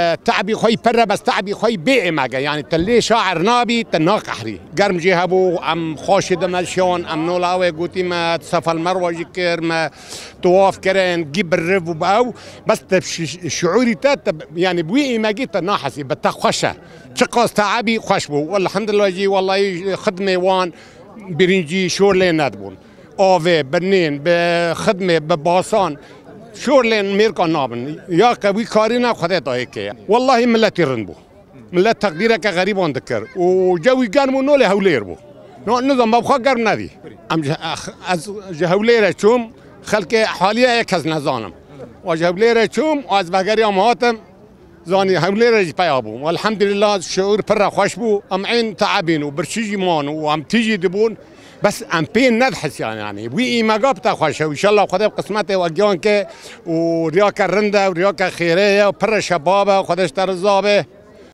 تعبي خوي برا بس تعبي خوي بيئي ماجا يعني تلي شاعر نابي تناق أحري قرم جيهبو أم خاشد ملشون أم نولاوي قوتي ما تصفى المروة جكر ما طواف كرين جيب الرف وباو بس شعوري يعني بوئي ماجي تناحسي بتخشة شقاس تعبي خشبو والحمد لله جي والله خدمة وان برنجي شورلين ندبون آوه برنين بخدمة بباسان شورلين ميركا نابن يا قوي كارينا خدای دایکه والله ملتي رنبو ملت تقديره كغريب وندكر وجوي قرمو نولي هولير بو نظام بخا قرم ندي ام از جهوليره چوم خلق حاليه كز نزانم وجهوليره چوم از بغري ام هاتم زاني هوليره بيابو والحمد لله شعور پر خوش بو ام عين تعبين وبرشيجي مان وام تيجي دبون بس ام بين ندحس يعني وي ما قابته خوشه وان شاء الله خدای قسمته واجيان که و رياك الرنده و رياك خيريه و پر شبابه و خدش ترزابه